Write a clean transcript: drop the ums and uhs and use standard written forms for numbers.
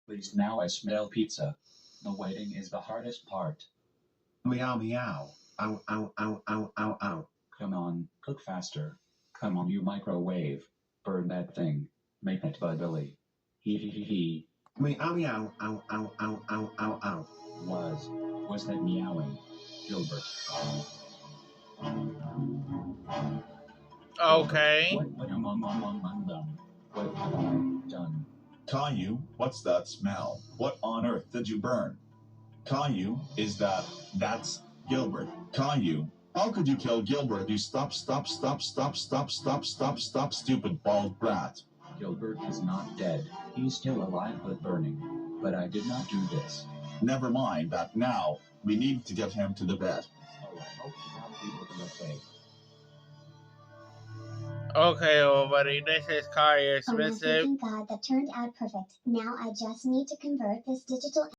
At least now I smell pizza. The waiting is the hardest part. Meow meow. Ow ow ow ow ow ow. Come on, cook faster. Come on, you microwave. Burn that thing. Make it bubbly. Hee hee hee hee. Meow meow. Ow ow ow ow ow ow. Was that meowing? Gilbert. Okay. What have I done? Caillou, what's that smell? What on earth did you burn? Caillou, that's Gilbert. Caillou, how could you kill Gilbert, you stop, stupid bald brat? Gilbert is not dead. He's still alive but burning. But I did not do this. Never mind that now. We need to get him to the vet. Oh, I hope he will be okay. Okay, everybody, this is Kari Oh my Expensive. freaking god, that turned out perfect. Now I just need to convert this digital